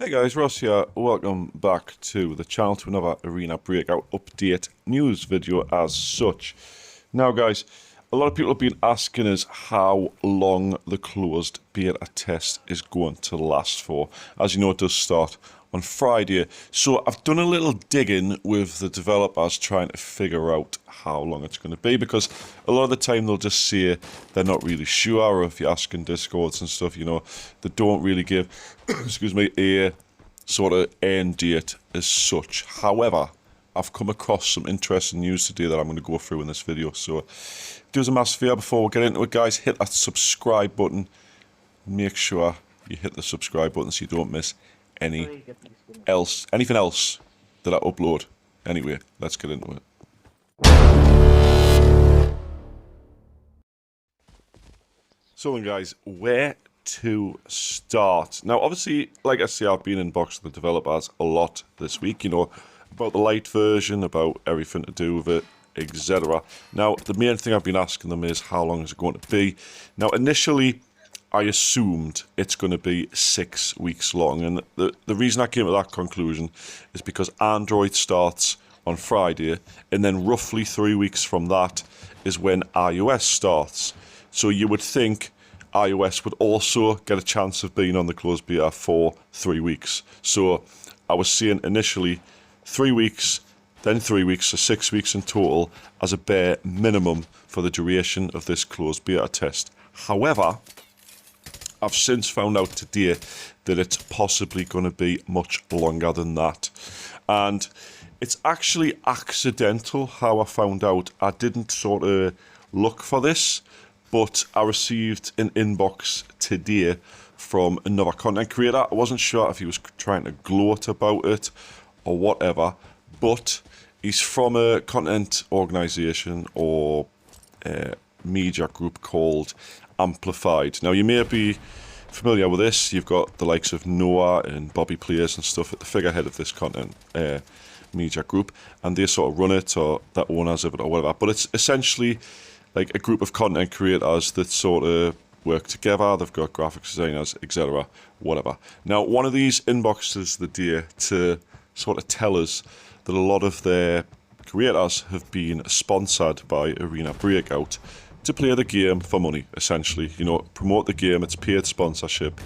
Hey guys, Ross here. Welcome back to the channel to another Arena Breakout update news video as such. Now guys, a lot of people have been asking us how long the closed beta test is going to last for. As you know, it does start on Friday. So I've done a little digging with the developers trying to figure out how long it's going to be, because a lot of the time they'll just say they're not really sure, or if you ask in Discords and stuff, you know, they don't really give excuse me, a sort of end date as such. However, I've come across some interesting news today that I'm going to go through in this video. So do us a massive favour before we get into it, guys, hit that subscribe button. Make sure you hit the subscribe button so you don't miss anything else that I upload. Anyway, let's get into it. So then guys, where to start? Now obviously, like I say, I've been in box with the developers a lot this week, you know, about the light version, about everything to do with it, etc. Now the main thing I've been asking them is how long is it going to be. Now initially I assumed it's going to be 6 weeks long, and the reason I came to that conclusion is because Android starts on Friday, and then roughly 3 weeks from that is when iOS starts. So you would think iOS would also get a chance of being on the closed beta for 3 weeks. So I was saying initially 3 weeks, then 3 weeks, so 6 weeks in total as a bare minimum for the duration of this closed beta test. However, I've since found out today that it's possibly going to be much longer than that. And it's actually accidental how I found out. I didn't sort of look for this, but I received an inbox today from another content creator. I wasn't sure if he was trying to gloat about it or whatever, but he's from a content organization or media group called Amplified. Now you may be familiar with this. You've got the likes of Noah and Bobby Players and stuff at the figurehead of this content media group, and they sort of run it, or the owners of it or whatever. But it's essentially like a group of content creators that sort of work together. They've got graphics designers, etc., whatever. Now one of these inboxes the day to sort of tell us that a lot of their creators have been sponsored by Arena Breakout to play the game for money, essentially. You know, promote the game. It's paid sponsorship,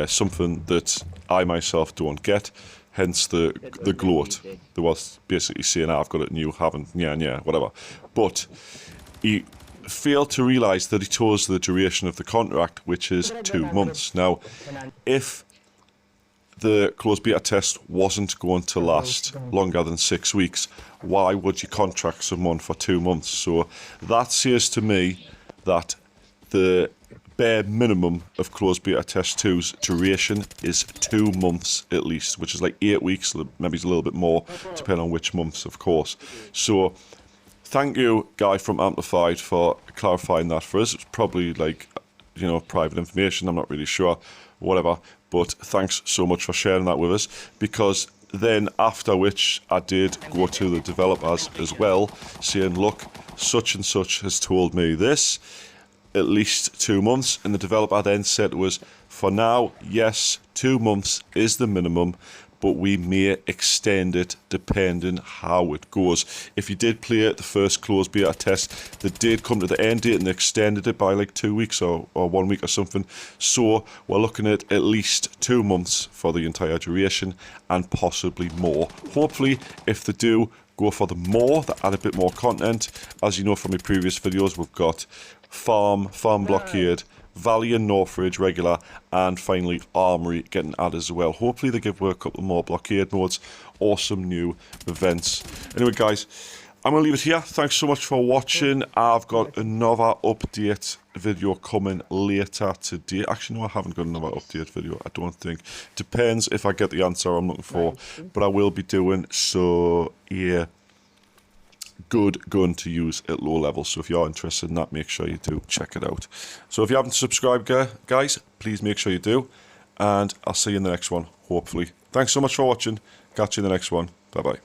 something that I myself don't get. Hence the gloat. They was basically saying, I've got it and you haven't. Yeah, whatever. But he failed to realise that he chose the duration of the contract, which is 2 months. Now, if the closed beta test wasn't going to last longer than 6 weeks, why would you contract someone for 2 months? So that says to me that the bare minimum of closed beta test 2's duration is 2 months at least, which is like 8 weeks, maybe it's a little bit more, depending on which months, of course. So thank you, guy from Amplified, for clarifying that for us. It's probably like, you know, private information, I'm not really sure, whatever. But thanks so much for sharing that with us, because then after which I did go to the developers as well, saying, look, such and such has told me this, at least 2 months. And the developer then said to us, for now, yes, 2 months is the minimum, but we may extend it depending how it goes. If you did play it, the first closed beta test, they did come to the end date and they extended it by like 2 weeks or 1 week or something. So we're looking at least 2 months for the entire duration, and possibly more. Hopefully, if they do go for the more, that add a bit more content. As you know from my previous videos, we've got Farm Blockade, Valley and Northridge regular, and finally Armory getting added as well. Hopefully they give away a couple more blockade modes or some new events. Anyway guys, I'm going to leave it here. Thanks so much for watching. I've got another update video coming later today. Actually no, I haven't got another update video, I don't think. Depends if I get the answer I'm looking for, but I will be doing. So yeah, good gun to use at low level. So if you're interested in that, make sure you do check it out. So if you haven't subscribed, guys, please make sure you do, and I'll see you in the next one, hopefully. Thanks so much for watching. Catch you in the next one. Bye bye.